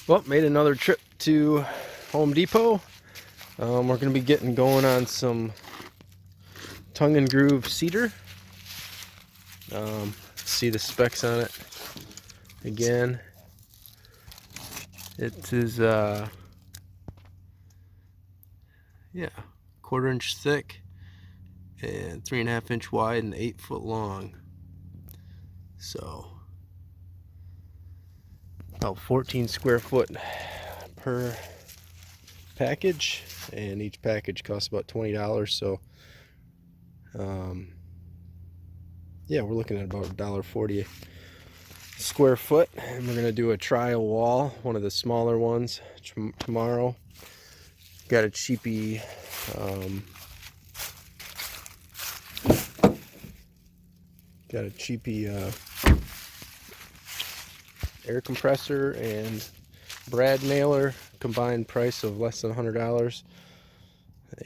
Well, made another trip to Home Depot. We're going to be getting going on some tongue and groove cedar. See the specs on it again. It is yeah, 1/4 inch thick and 3.5 inch wide and 8 foot long. So about 14 square foot per package, and each package costs about $20. So yeah, we're looking at about $1.40 square foot, and we're gonna do a trial wall, one of the smaller ones, tomorrow. Got a cheapy air compressor and brad nailer, combined price of less than $100,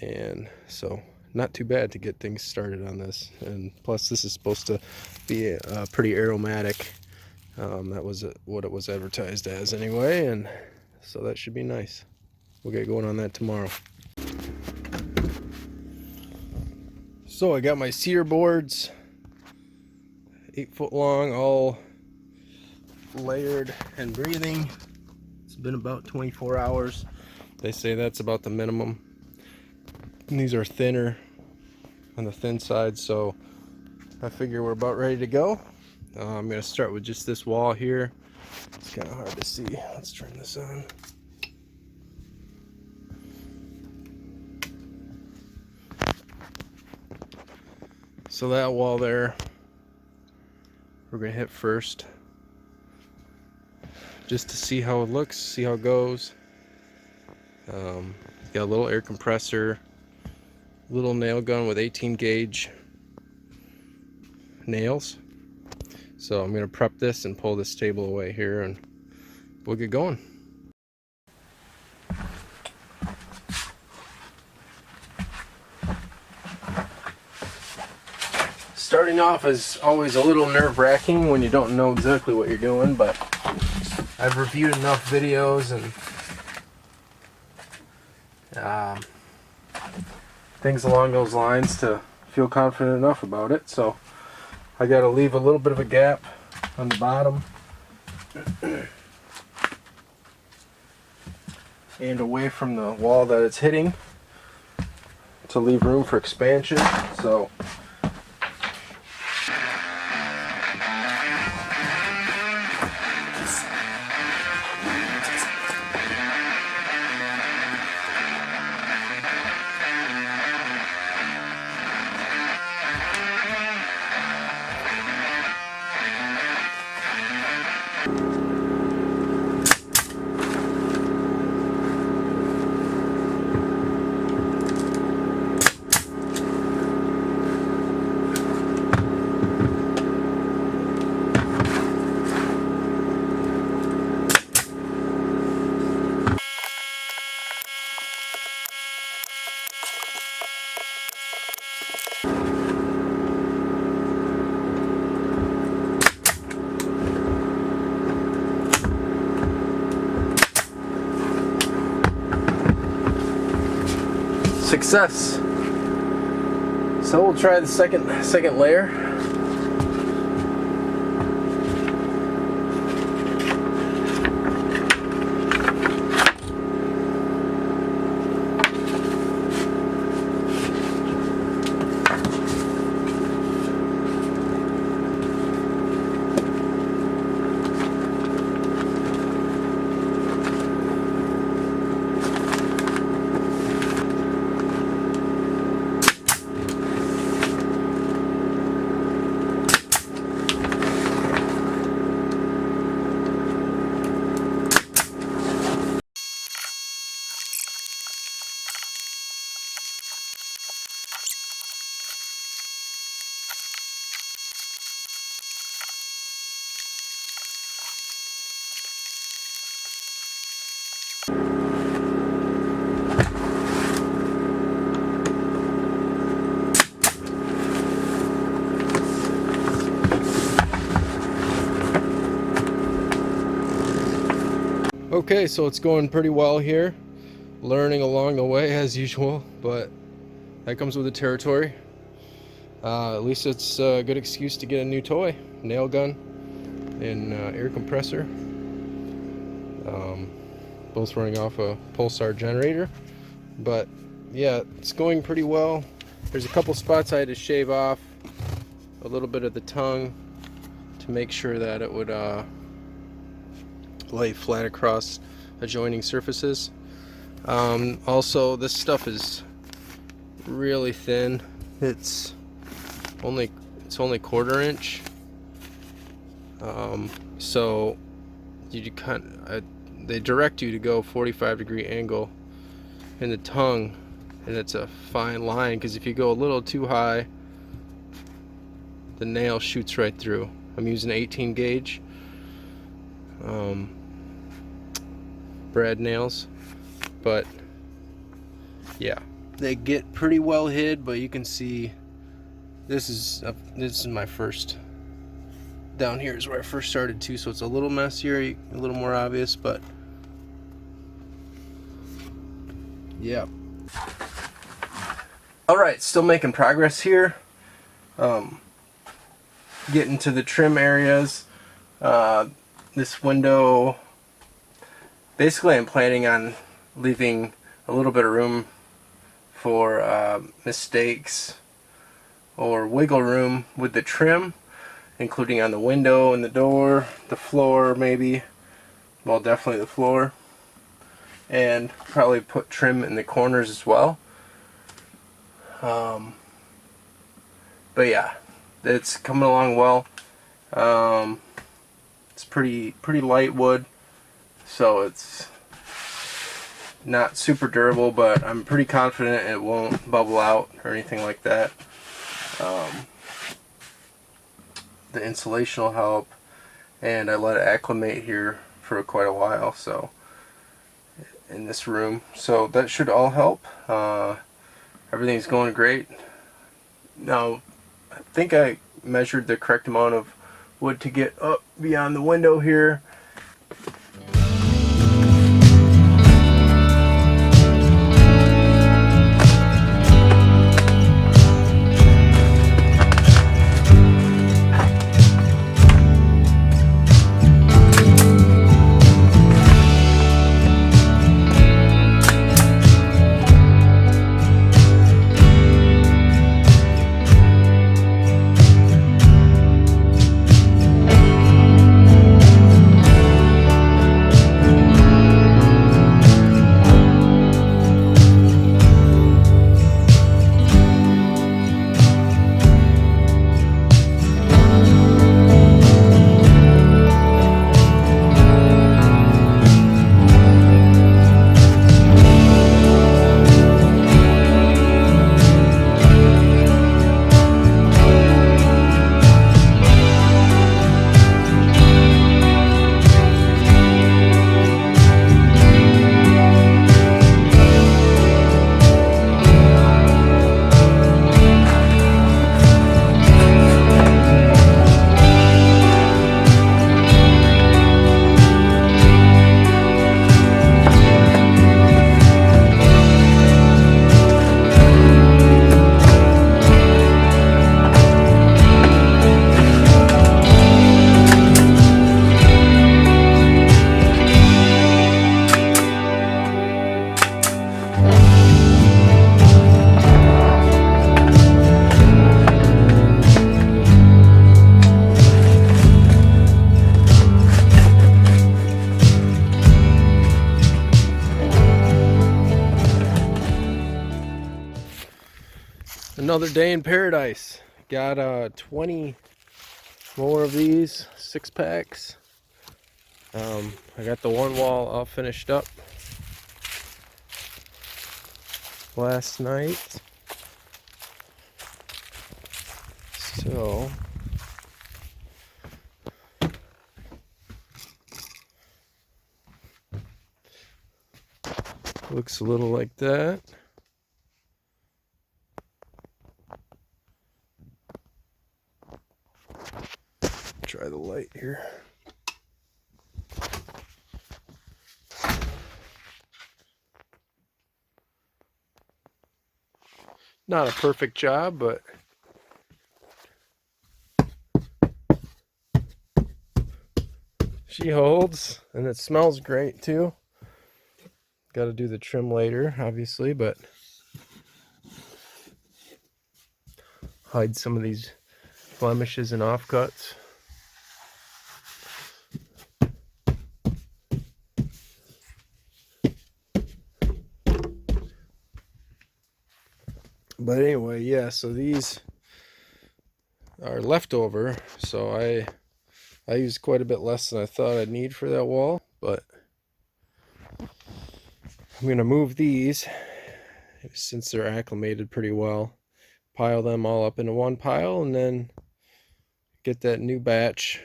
and so not too bad to get things started on this. And plus, this is supposed to be pretty aromatic. That was what it was advertised as anyway, and so that should be nice. We'll get going on that tomorrow. So I got my cedar boards, 8 foot long, all layered and breathing. It's been about 24 hours. They say that's about the minimum. And these are thinner on the thin side, so I figure we're about ready to go. I'm going to start with just this wall here. It's kind of hard to see. Let's turn this on. So that wall there, we're going to hit first, just to see how it looks, see how it goes. Got a little air compressor, little nail gun with 18 gauge nails. So I'm going to prep this and pull this table away here, and we'll get going. Starting off is always a little nerve-wracking when you don't know exactly what you're doing, but I've reviewed enough videos and things along those lines to feel confident enough about it. So I got to leave a little bit of a gap on the bottom and away from the wall that it's hitting to leave room for expansion. So success. So we'll try the second layer. Okay, so it's going pretty well here. Learning along the way as usual, but that comes with the territory. At least it's a good excuse to get a new toy, nail gun and air compressor. Both running off a pulsar generator. But yeah, it's going pretty well. There's a couple spots I had to shave off a little bit of the tongue to make sure that it would lay flat across adjoining surfaces. Also, this stuff is really thin. It's only 1/4 inch. So they direct you to go 45-degree angle in the tongue, and it's a fine line because if you go a little too high, the nail shoots right through. I'm using 18 gauge brad nails, but yeah, they get pretty well hid. But you can see this is my first. Down here is where I first started too, so it's a little messier, a little more obvious, but yeah. Alright, still making progress here. Getting to the trim areas. This window, basically I'm planning on leaving a little bit of room for mistakes or wiggle room with the trim, including on the window and the door, the floor maybe, well, definitely the floor, and probably put trim in the corners as well. But yeah, it's coming along well. It's pretty light wood, so it's not super durable, but I'm pretty confident it won't bubble out or anything like that. The insulation will help, and I let it acclimate here for quite a while, so in this room, so that should all help. Everything's going great. Now I think I measured the correct amount of wood to get up beyond the window here. Another day in paradise. Got 20 more of these 6-packs. I got the one wall all finished up last night, so looks a little like that. Try the light here. Not a perfect job, but she holds, and it smells great too. Got to do the trim later, obviously, but hide some of these blemishes and offcuts. But anyway, yeah, so these are leftover, so I used quite a bit less than I thought I'd need for that wall, but I'm going to move these since they're acclimated pretty well, pile them all up into one pile, and then get that new batch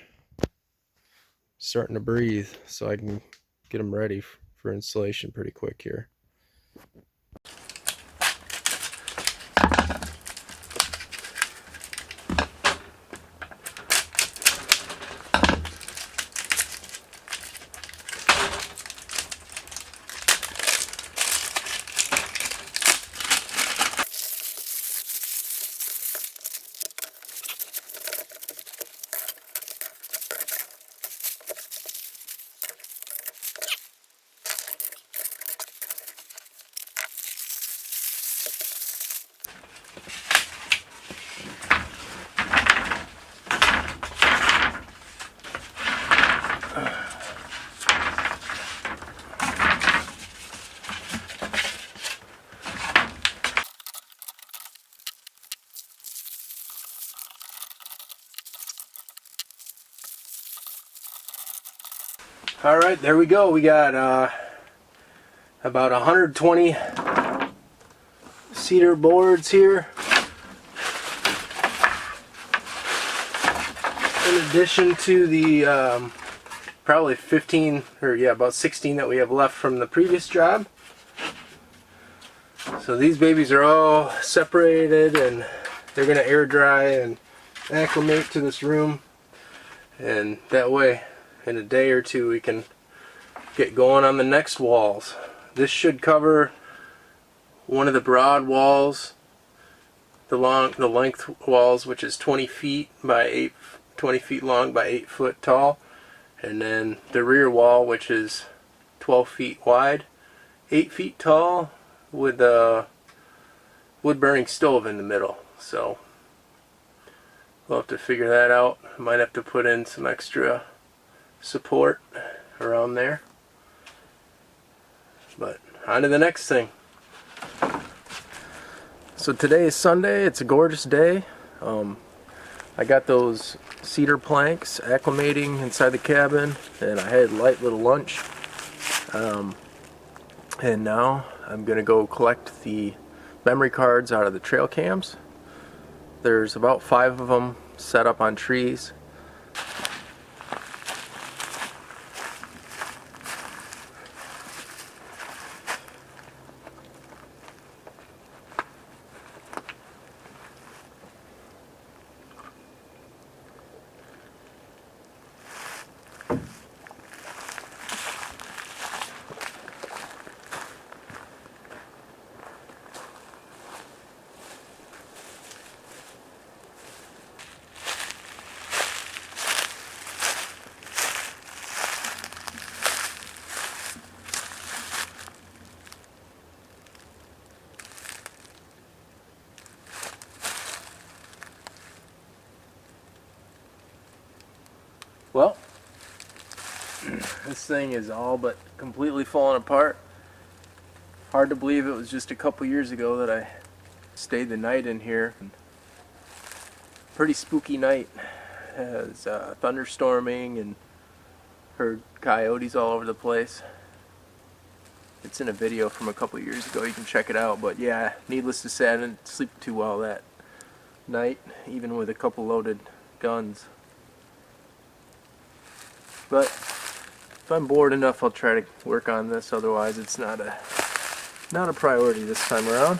starting to breathe so I can get them ready for installation pretty quick here. All right, there we go. We got about 120 cedar boards here. In addition to the probably 15, or yeah, about 16 that we have left from the previous job. So these babies are all separated, and they're going to air dry and acclimate to this room. And that way, in a day or two, we can get going on the next walls. This should cover one of the broad walls, the length walls, which is 20 feet by 20 feet long by 8 foot tall, and then the rear wall, which is 12 feet wide, 8 feet tall, with a wood burning stove in the middle. So we'll have to figure that out. Might have to put in some extra support around there. But on to the next thing. So today is Sunday. It's a gorgeous day. I got those cedar planks acclimating inside the cabin, and I had a light little lunch. And now I'm gonna go collect the memory cards out of the trail cams. There's about 5 of them set up on trees. Well, this thing is all but completely falling apart. Hard to believe it was just a couple years ago that I stayed the night in here. Pretty spooky night. It was thunderstorming and heard coyotes all over the place. It's in a video from a couple years ago, you can check it out. But yeah, needless to say, I didn't sleep too well that night, even with a couple loaded guns. But if I'm bored enough, I'll try to work on this. Otherwise, it's not a priority this time around.